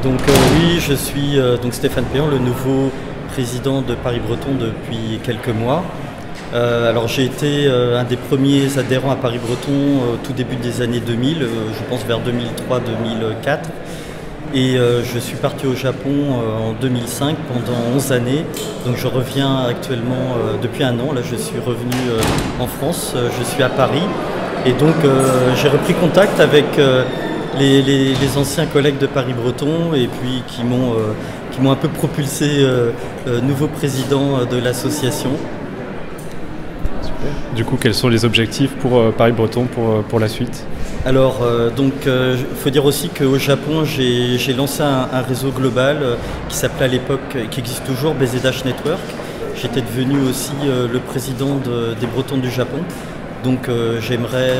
Oui, je suis donc Stéphane Péan, le nouveau président de Paris Breton depuis quelques mois. Alors j'ai été un des premiers adhérents à Paris Breton au tout début des années 2000, je pense vers 2003-2004. Et je suis parti au Japon en 2005 pendant 11 années. Donc je reviens actuellement depuis un an. Là je suis revenu en France, je suis à Paris. Et donc j'ai repris contact avec les anciens collègues de Paris Breton et puis qui m'ont un peu propulsé nouveau président de l'association. Super. Du coup, quels sont les objectifs pour Paris Breton pour la suite? Alors, faut dire aussi qu'au Japon, j'ai lancé un réseau global qui s'appelait à l'époque, qui existe toujours, BZH Network. J'étais devenu aussi le président des Bretons du Japon. Donc, j'aimerais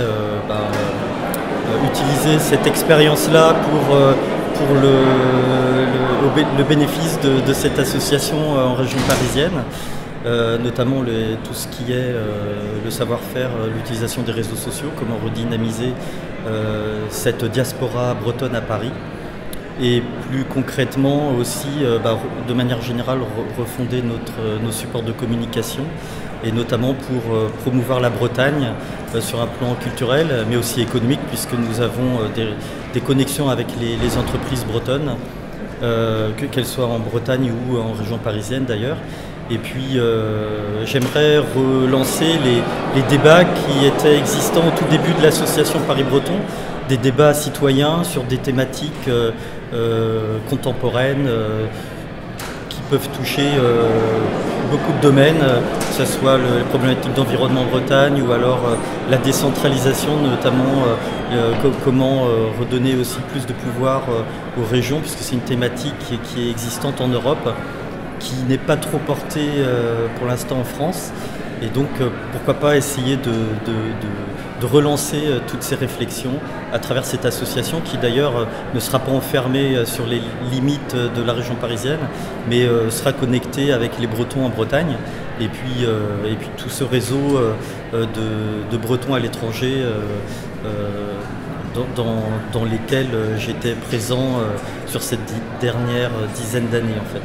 utiliser cette expérience-là pour le bénéfice de cette association en région parisienne. Notamment tout ce qui est le savoir-faire, l'utilisation des réseaux sociaux, comment redynamiser cette diaspora bretonne à Paris. Et plus concrètement aussi, de manière générale, refonder nos supports de communication, et notamment pour promouvoir la Bretagne sur un plan culturel, mais aussi économique, puisque nous avons des connexions avec les entreprises bretonnes, qu'elles soient en Bretagne ou en région parisienne d'ailleurs. Et puis j'aimerais relancer les débats qui étaient existants au tout début de l'association Paris Breton, des débats citoyens sur des thématiques contemporaines qui peuvent toucher beaucoup de domaines, que ce soit les problématiques d'environnement en Bretagne ou alors la décentralisation, notamment comment redonner aussi plus de pouvoir aux régions, puisque c'est une thématique qui est existante en Europe, qui n'est pas trop portée pour l'instant en France. Et donc pourquoi pas essayer de relancer toutes ces réflexions à travers cette association qui d'ailleurs ne sera pas enfermée sur les limites de la région parisienne, mais sera connectée avec les Bretons en Bretagne. Et puis tout ce réseau de Bretons à l'étranger dans lesquels j'étais présent sur cette dernière dizaine d'années en fait.